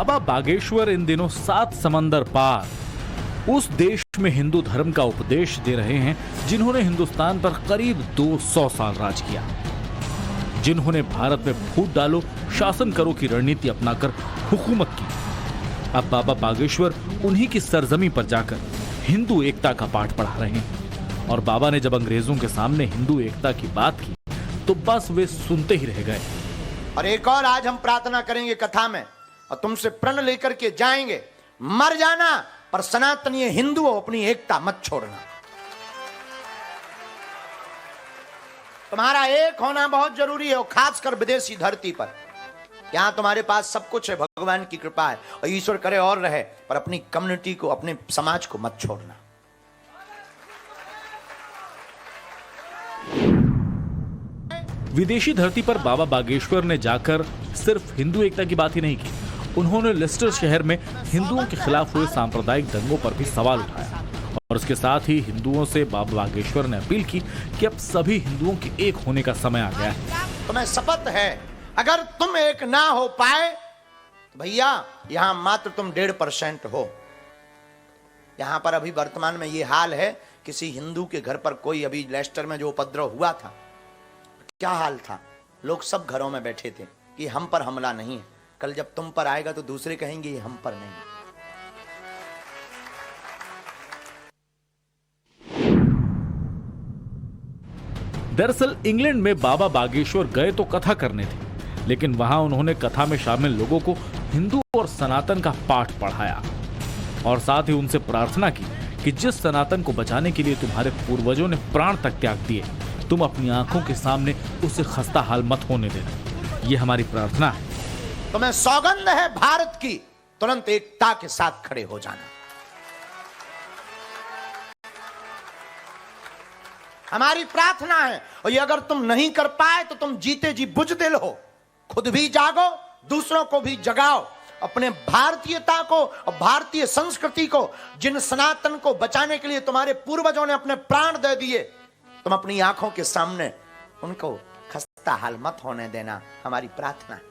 बाबा बागेश्वर इन दिनों 7 समंदर पार उस देश में हिंदू धर्म का उपदेश दे रहे हैं जिन्होंने हिंदुस्तान पर करीब 200 साल राज किया, जिन्होंने भारत में फूट डालो शासन करो की रणनीति अपनाकर हुकूमत की। अब बाबा बागेश्वर उन्हीं की सरजमी पर जाकर हिंदू एकता का पाठ पढ़ा रहे हैं। और बाबा ने जब अंग्रेजों के सामने हिंदू एकता की बात की तो बस वे सुनते ही रह गए। और एक और आज हम प्रार्थना करेंगे कथा में, और तुमसे प्रण लेकर के जाएंगे, मर जाना पर सनातनीय हिंदुओं अपनी एकता मत छोड़ना। तुम्हारा एक होना बहुत जरूरी है, और खासकर विदेशी धरती पर। यहां तुम्हारे पास सब कुछ है, भगवान की कृपा है, और ईश्वर करे और रहे, पर अपनी कम्युनिटी को, अपने समाज को मत छोड़ना। विदेशी धरती पर बाबा बागेश्वर ने जाकर सिर्फ हिंदू एकता की बात ही नहीं की, उन्होंने लेस्टर शहर में हिंदुओं के खिलाफ हुए सांप्रदायिक दंगों पर भी सवाल उठाया। और उसके साथ ही हिंदुओं से बाबा बागेश्वर ने अपील की कि अब सभी हिंदुओं के एक होने का समय आ गया है। तुम्हें शपथ है, अगर तुम एक ना हो पाए तो भैया यहां मात्र तुम 1.5% हो। यहां पर अभी वर्तमान में ये हाल है, किसी हिंदू के घर पर कोई, अभी लेस्टर में जो उपद्रव हुआ था, क्या हाल था, लोग सब घरों में बैठे थे कि हम पर हमला नहीं है। कल जब तुम पर आएगा तो दूसरे कहेंगे ये हम पर नहीं। दरअसल इंग्लैंड में बाबा बागेश्वर गए तो कथा करने थे, लेकिन वहां उन्होंने कथा में शामिल लोगों को हिंदू और सनातन का पाठ पढ़ाया और साथ ही उनसे प्रार्थना की कि जिस सनातन को बचाने के लिए तुम्हारे पूर्वजों ने प्राण तक त्याग दिए, तुम अपनी आंखों के सामने उसे खस्ता हाल मत होने देना। ये हमारी प्रार्थना है। तुम्हें सौगंध है भारत की, तुरंत एकता के साथ खड़े हो जाना। हमारी प्रार्थना है, और ये अगर तुम नहीं कर पाए तो तुम जीते जी बुजदिल हो। खुद भी जागो, दूसरों को भी जगाओ। अपने भारतीयता को और भारतीय संस्कृति को, जिन सनातन को बचाने के लिए तुम्हारे पूर्वजों ने अपने प्राण दे दिए, तुम अपनी आंखों के सामने उनको खस्ता हाल मत होने देना, हमारी प्रार्थना है।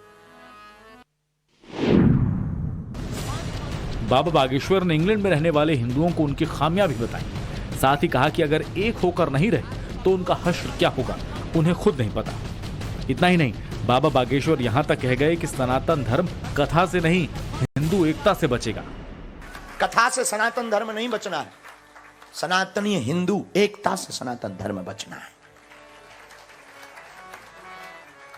बाबा बागेश्वर ने इंग्लैंड में रहने वाले हिंदुओं को उनकी खामियां भी बताई, साथ ही कहा कि अगर एक होकर नहीं रहे तो उनका हश्र क्या होगा उन्हें खुद नहीं पता। इतना ही नहीं, बाबा बागेश्वर यहां तक कह गए कि सनातन धर्म कथा से नहीं, हिंदू एकता से बचेगा। कथा से सनातन धर्म नहीं बचना है, सनातनीय हिंदू एकता से सनातन धर्म बचना है।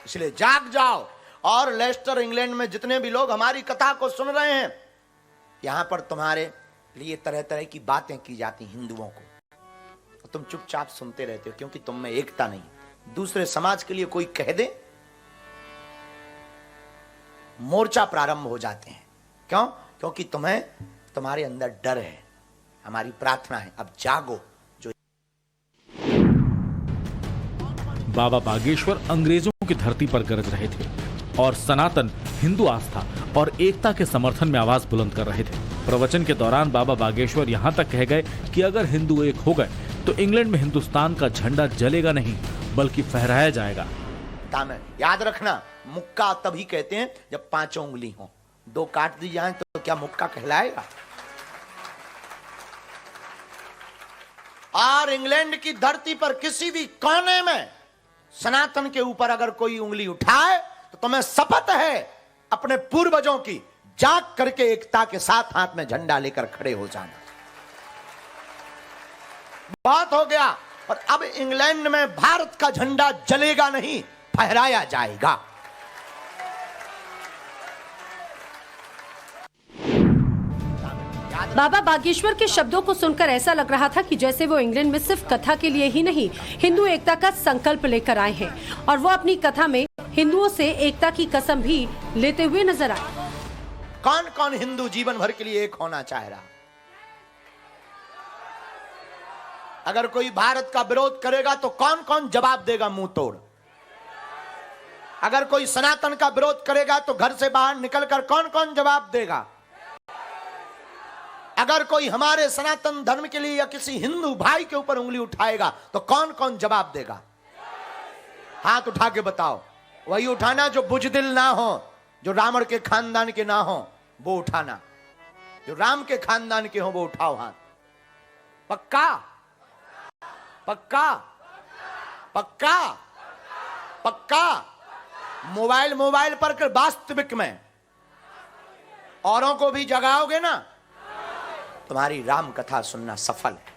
इसलिए जाग जाओ। और लेस्टर इंग्लैंड में जितने भी लोग हमारी कथा को सुन रहे हैं, यहां पर तुम्हारे लिए तरह तरह की बातें की जाती हिंदुओं को, तुम चुपचाप सुनते रहते हो, क्योंकि तुम में एकता नहीं। दूसरे समाज के लिए कोई कह दे, मोर्चा प्रारंभ हो जाते हैं। क्यों? क्योंकि तुम्हें, तुम्हारे अंदर डर है। हमारी प्रार्थना है, अब जागो। जो बाबा बागेश्वर अंग्रेजों की धरती पर गरज रहे थे और सनातन हिंदू आस्था और एकता के समर्थन में आवाज बुलंद कर रहे थे। प्रवचन के दौरान बाबा बागेश्वर यहां तक कह गए कि अगर हिंदू एक हो गए तो इंग्लैंड में हिंदुस्तान का झंडा जलेगा नहीं बल्कि फहराया जाएगा। याद रखना, मुक्का तभी कहते हैं जब 5 उंगली हो, 2 काट दी जाए तो क्या मुक्का कहलाएगा? और इंग्लैंड की धरती पर किसी भी कोने में सनातन के ऊपर अगर कोई उंगली उठाए तो तुम्हें शपथ है अपने पूर्वजों की, जाग करके एकता के साथ हाथ में झंडा लेकर खड़े हो जाना। बात हो गया। और अब इंग्लैंड में भारत का झंडा जलेगा नहीं, फहराया जाएगा। बाबा बागेश्वर के शब्दों को सुनकर ऐसा लग रहा था कि जैसे वो इंग्लैंड में सिर्फ कथा के लिए ही नहीं, हिंदू एकता का संकल्प लेकर आए हैं, और वो अपनी कथा में हिंदुओं से एकता की कसम भी लेते हुए नजर आए। कौन कौन हिंदू जीवन भर के लिए एक होना चाह रहा? अगर कोई भारत का विरोध करेगा तो कौन कौन जवाब देगा मुंह तोड़? अगर कोई सनातन का विरोध करेगा तो घर से बाहर निकलकर कौन कौन जवाब देगा? अगर कोई हमारे सनातन धर्म के लिए या किसी हिंदू भाई के ऊपर उंगली उठाएगा तो कौन कौन जवाब देगा? हाथ उठा के बताओ। वही उठाना जो बुजदिल ना हो, जो रावण के खानदान के ना हो, वो उठाना, जो राम के खानदान के हो वो उठाओ हाथ। पक्का पक्का पक्का पक्का। मोबाइल पर कर वास्तविक में औरों को भी जगाओगे ना, तुम्हारी राम कथा सुनना सफल है।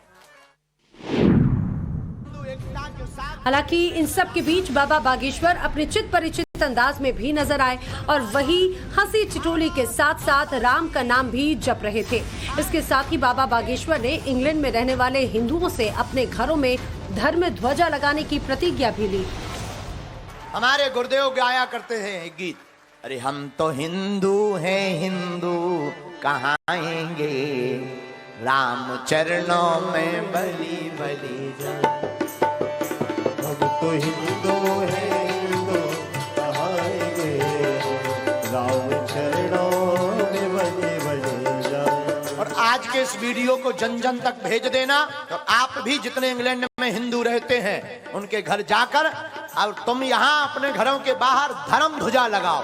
हालांकि इन सब के बीच बाबा बागेश्वर अपने चित परिचित अंदाज में भी नजर आए और वही हंसी चिटोली के साथ साथ राम का नाम भी जप रहे थे। इसके साथ ही बाबा बागेश्वर ने इंग्लैंड में रहने वाले हिंदुओं से अपने घरों में धर्म ध्वजा लगाने की प्रतिज्ञा भी ली। हमारे गुरुदेव गाया करते हैं एक गीत, अरे हम तो हिंदू हैं, हिंदू कहाँ आएंगे, राम चरणों में बलि बलि जाए। तो हिंदू है, हिंदू कहाएंगे, राम चरणों में बलि बलि जाए। और आज के इस वीडियो को जन जन तक भेज देना, तो आप भी जितने इंग्लैंड में हिंदू रहते हैं उनके घर जाकर, और तुम यहाँ अपने घरों के बाहर धर्म ध्वजा लगाओ।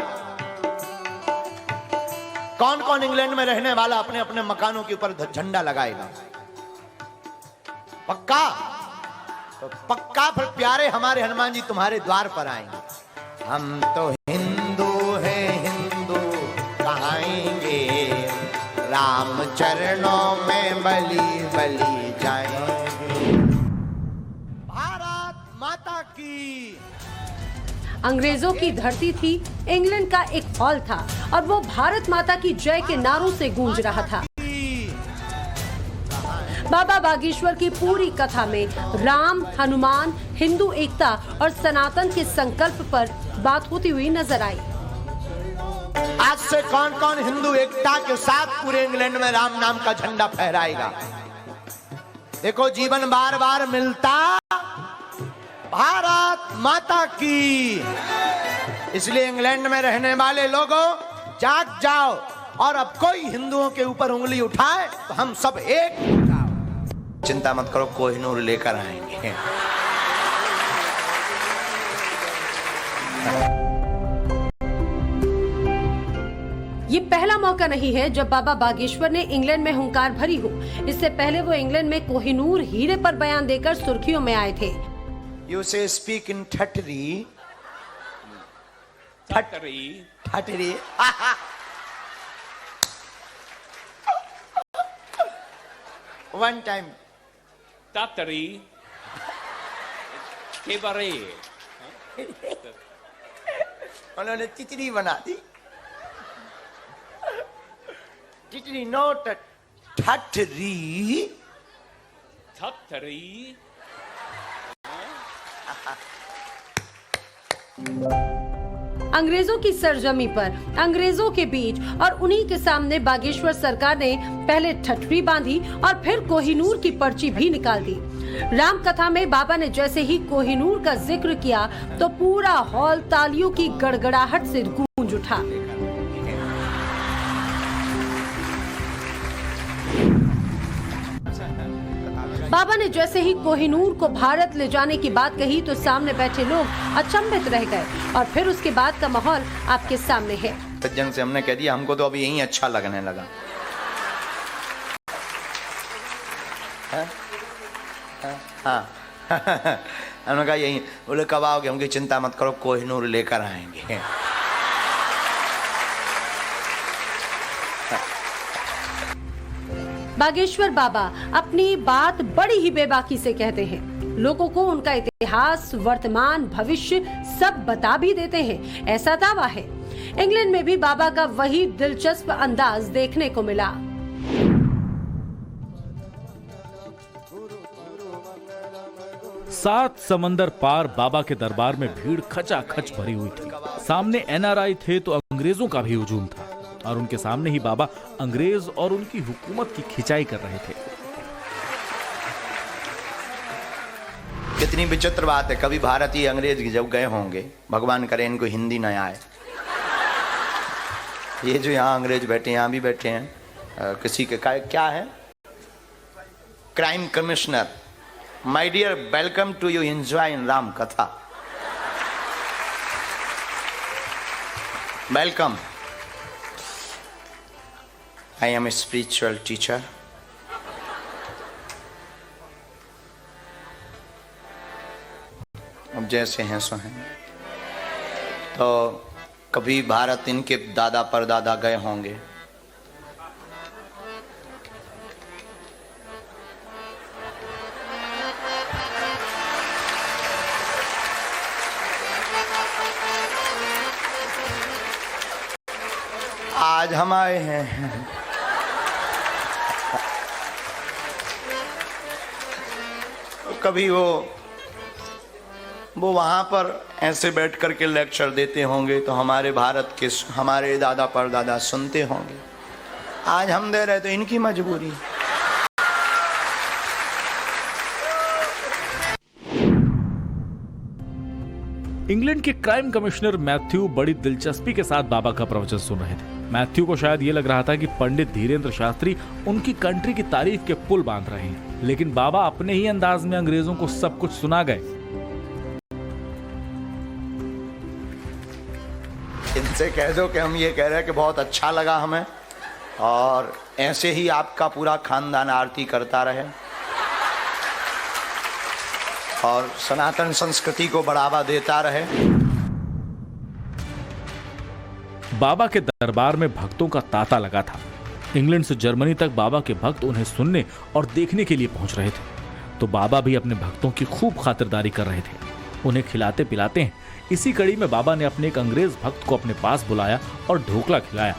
कौन कौन इंग्लैंड में रहने वाला अपने अपने मकानों के ऊपर झंडा लगाएगा? पक्का? तो पक्का फिर प्यारे हमारे हनुमान जी तुम्हारे द्वार पर आएंगे। हम तो हिंदू हैं, हिंदू कहाएंगे, राम चरणों में बलि बलि जाएंगे। भारत माता की। अंग्रेजों की धरती थी, इंग्लैंड का एक हॉल था और वो भारत माता की जय के नारों से गूंज रहा था। बाबा बागेश्वर की पूरी कथा में राम, हनुमान, हिंदू एकता और सनातन के संकल्प पर बात होती हुई नजर आई। आज से कौन कौन हिंदू एकता के साथ पूरे इंग्लैंड में राम नाम का झंडा फहराएगा? देखो, जीवन बार बार मिलता, भारत माता की। इसलिए इंग्लैंड में रहने वाले लोगों, जाग जाओ, और अब कोई हिंदुओं के ऊपर उंगली उठाए तो हम सब एक। चिंता मत करो, कोहिनूर लेकर आएंगे। ये पहला मौका नहीं है जब बाबा बागेश्वर ने इंग्लैंड में हुंकार भरी हो। इससे पहले वो इंग्लैंड में कोहिनूर हीरे पर बयान देकर सुर्खियों में आए थे। You say speak in Thatri. Thatri. One time. Tatari. Kebare. उन्होंने तितली बना दी। तितली नोट ठटरी। Tatari. अंग्रेजों की सरजमी पर, अंग्रेजों के बीच और उन्हीं के सामने बागेश्वर सरकार ने पहले ठठरी बांधी और फिर कोहिनूर की पर्ची भी निकाल दी। राम कथा में बाबा ने जैसे ही कोहिनूर का जिक्र किया तो पूरा हॉल तालियों की गड़गड़ाहट से गूंज उठा। बाबा ने जैसे ही कोहिनूर को भारत ले जाने की बात कही तो सामने बैठे लोग अचंभित रह गए और फिर उसके बाद का माहौल आपके सामने है। सज्जन से हमने कह दिया, हमको तो अभी यही अच्छा लगने लगा। हाँ हमने कहा यही। बोले कब आओगे? हमकी चिंता मत करो, कोहिनूर लेकर आएंगे। बागेश्वर बाबा अपनी बात बड़ी ही बेबाकी से कहते हैं। लोगों को उनका इतिहास, वर्तमान, भविष्य सब बता भी देते हैं, ऐसा दावा है। इंग्लैंड में भी बाबा का वही दिलचस्प अंदाज देखने को मिला। सात समंदर पार बाबा के दरबार में भीड़ खचाखच भरी हुई थी। सामने एनआरआई थे तो अंग्रेजों का भी हुजूम था और उनके सामने ही बाबा अंग्रेज और उनकी हुकूमत की खिंचाई कर रहे थे। कितनी विचित्र बात है। कभी भारतीय अंग्रेज जब गए होंगे, भगवान करे इनको हिंदी न आए। ये जो यहाँ अंग्रेज बैठे, यहाँ भी बैठे हैं, किसी के क्या है, crime commissioner. My dear, welcome to you, enjoy in Ram katha. Welcome. I am a spiritual teacher. अब जैसे हैं सो हैं। तो कभी भारत इनके दादा परदादा गए होंगे। आज हम आए हैं। कभी वो वहां पर ऐसे बैठ करके लेक्चर देते होंगे तो हमारे भारत के हमारे दादा परदादा सुनते होंगे। आज हम दे रहे तो इनकी मजबूरी। इंग्लैंड के क्राइम कमिश्नर मैथ्यू बड़ी दिलचस्पी के साथ बाबा का प्रवचन सुन रहे थे। मैथ्यू को शायद ये लग रहा था कि पंडित धीरेन्द्र शास्त्री उनकी कंट्री की तारीफ के पुल बांध रहे हैं, लेकिन बाबा अपने ही अंदाज में अंग्रेजों को सब कुछ सुना गए। इनसे कह दो कि हम ये कह रहे हैं कि बहुत अच्छा लगा हमें, और ऐसे ही आपका पूरा खानदान आरती करता रहे और सनातन संस्कृति को बढ़ावा देता रहे। बाबा के दरबार में भक्तों का तांता लगा था। इंग्लैंड से जर्मनी तक बाबा के भक्त उन्हें सुनने और देखने के लिए पहुंच रहे थे। तो बाबा भी अपने भक्तों की खूब खातिरदारी कर रहे थे, उन्हें खिलाते पिलाते हैं। इसी कड़ी में बाबा ने अपने एक अंग्रेज भक्त को अपने पास बुलाया और ढोकला खिलाया।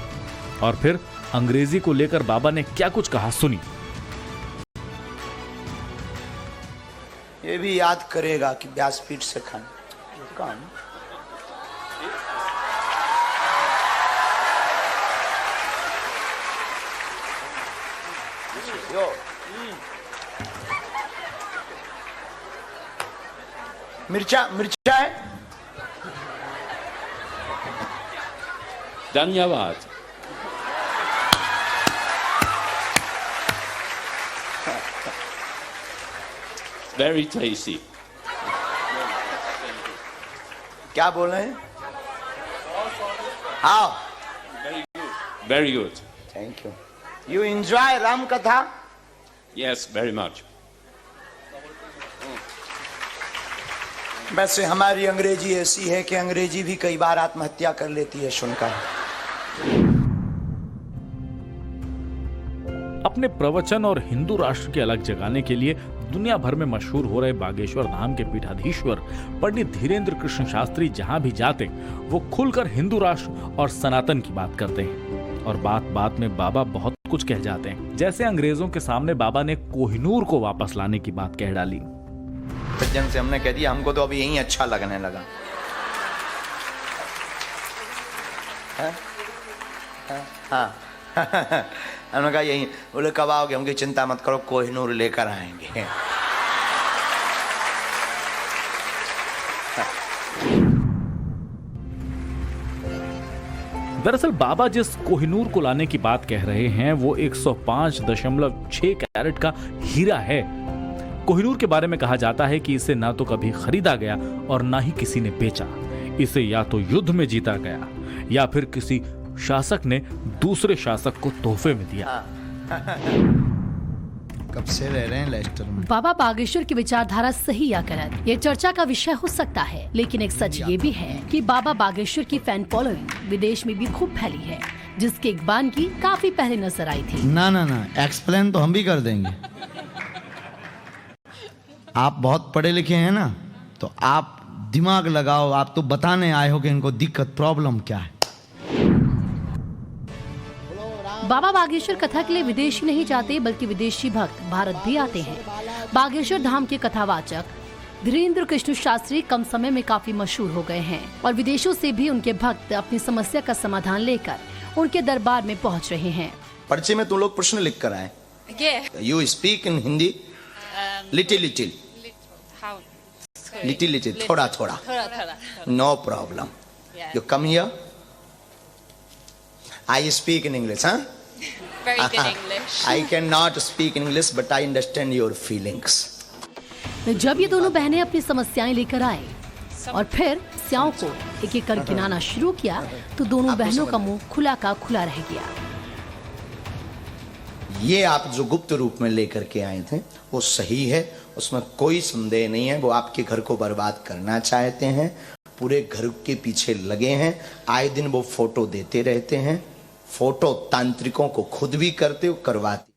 और फिर अंग्रेजी को लेकर बाबा ने क्या कुछ कहा, सुनी। ये भी याद करेगा कि व्यासपीठ से खाना कौन। मिर्चा मिर्चा है। धन्यवाद। Very tasty. क्या बोल रहे हैं? आओ। Very good. Thank you. You enjoy Ram कथा? Yes, very much. वैसे हमारी अंग्रेजी ऐसी है कि अंग्रेजी भी कई बार आत्महत्या कर लेती है सुनकर। अपने प्रवचन और हिंदू राष्ट्र के अलग जगाने के लिए दुनिया भर में मशहूर हो रहे बागेश्वर धाम के पीठाधीश्वर पंडित धीरेन्द्र कृष्ण शास्त्री जहां भी जाते वो खुलकर हिंदू राष्ट्र और सनातन की बात करते हैं। और बात बात में बाबा बहुत कुछ कह जाते हैं। जैसे अंग्रेजों के सामने बाबा ने कोहिनूर को वापस लाने की बात कह डाली। सज्जन से हमने कह दिया हमको तो अभी यही अच्छा लगने लगा। हाँ हमने कहा यही। बोले कब आओगे? हमकी चिंता मत करो, कोहिनूर लेकर आएंगे। दरअसल बाबा जिस कोहिनूर को लाने की बात कह रहे हैं वो 105.6 कैरेट का हीरा है। कोहिनूर के बारे में कहा जाता है कि इसे ना तो कभी खरीदा गया और ना ही किसी ने बेचा। इसे या तो युद्ध में जीता गया या फिर किसी शासक ने दूसरे शासक को तोहफे में दिया। कब से रह रहे हैं लेस्टर में? बाबा बागेश्वर की विचारधारा सही या गलत ये चर्चा का विषय हो सकता है, लेकिन एक सच ये भी है कि बाबा बागेश्वर की फैन फॉलोइंग विदेश में भी खूब फैली है, जिसके इकबाल की काफी पहले नजर आई थी। ना ना ना, एक्सप्लेन तो हम भी कर देंगे। आप बहुत पढ़े लिखे हैं ना, तो आप दिमाग लगाओ। आप तो बताने आए हो कि इनको दिक्कत प्रॉब्लम क्या है। बाबा बागेश्वर कथा के लिए विदेश ही नहीं जाते बल्कि विदेशी भक्त भारत भी आते हैं। बागेश्वर धाम के कथावाचक धीरेन्द्र कृष्ण शास्त्री कम समय में काफी मशहूर हो गए हैं और विदेशों से भी उनके भक्त अपनी समस्या का समाधान लेकर उनके दरबार में पहुंच रहे हैं। पर्चे में तुम लोग प्रश्न लिख कर आए। You speak in Hindi? Little little little little, थोड़ा थोड़ा। No problem. You come here. I speak in English, huh? Very good English. I cannot speak in English, but I understand your feelings. जब ये दोनों बहनें अपनी समस्याएं लेकर आए और फिर स्याओं को एक एक कर गिनाना शुरू किया तो दोनों बहनों का मुंह खुला का खुला रह गया। ये आप जो गुप्त रूप में लेकर के आए थे वो सही है, उसमें कोई संदेह नहीं है। वो आपके घर को बर्बाद करना चाहते हैं, पूरे घर के पीछे लगे हैं, आए दिन वो फोटो देते रहते हैं, फोटो तांत्रिकों को खुद भी करते हो करवाते।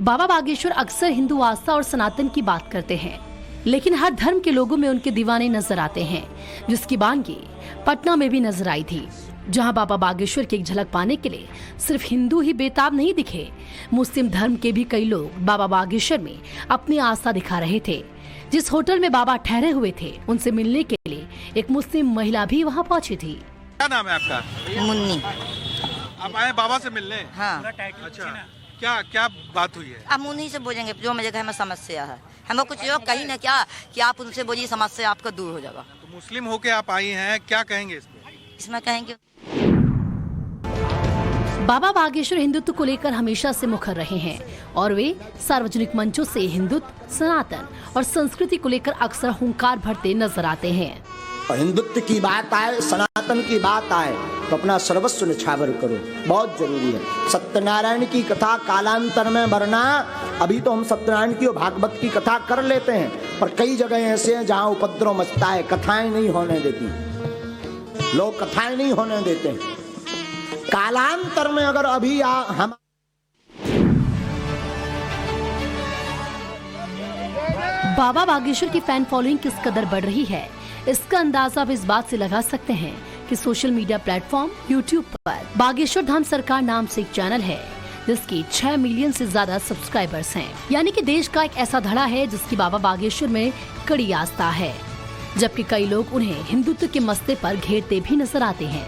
बाबा बागेश्वर अक्सर हिंदू आस्था और सनातन की बात करते हैं, लेकिन हर धर्म के लोगों में उनके दीवाने नजर आते हैं, जिसकी बानगी पटना में भी नजर आई थी, जहां बाबा बागेश्वर की एक झलक पाने के लिए सिर्फ हिंदू ही बेताब नहीं दिखे, मुस्लिम धर्म के भी कई लोग बाबा बागेश्वर में अपनी आस्था दिखा रहे थे। जिस होटल में बाबा ठहरे हुए थे, उनसे मिलने के लिए एक मुस्लिम महिला भी वहां पहुंची थी। क्या नाम है आपका? मुन्नी। आप आए बाबा से मिलने? हाँ। अच्छा, क्या क्या बात हुई है? आप उन्हीं से बोलेंगे जो मेरे घर में समस्या है। हमें कुछ योग कहीं ना क्या कि आप उनसे बोलिए, समस्या आपका दूर हो जाएगा। तो मुस्लिम होके आप आई हैं, क्या कहेंगे इसमें कहेंगे बाबा बागेश्वर हिंदुत्व को लेकर हमेशा से मुखर रहे हैं और वे सार्वजनिक मंचों से हिंदुत्व, सनातन और संस्कृति को लेकर अक्सर हुंकार भरते नजर आते हैं। और हिंदुत्व की बात आए, सनातन की बात आए तो अपना सर्वस्व निछावर करो, बहुत जरूरी है। सत्यनारायण की कथा कालांतर में वरना अभी तो हम सत्यनारायण की और भागवत की कथा कर लेते हैं, पर कई जगह ऐसे हैं जहाँ उपद्रव मचता है, कथाएं नहीं होने देती, लोग कथाएं नहीं होने देते। कालांतर में अगर अभी हम बाबा बागेश्वर की फैन फॉलोइंग किस कदर बढ़ रही है, इसका अंदाजा आप इस बात से लगा सकते हैं कि सोशल मीडिया प्लेटफॉर्म यूट्यूब पर बागेश्वर धाम सरकार नाम से एक चैनल है, जिसकी 6 मिलियन से ज्यादा सब्सक्राइबर्स हैं। यानी कि देश का एक ऐसा धड़ा है जिसकी बाबा बागेश्वर में कड़ी आस्था है, जबकि कई लोग उन्हें हिंदुत्व के मसले पर घेरते भी नजर आते हैं।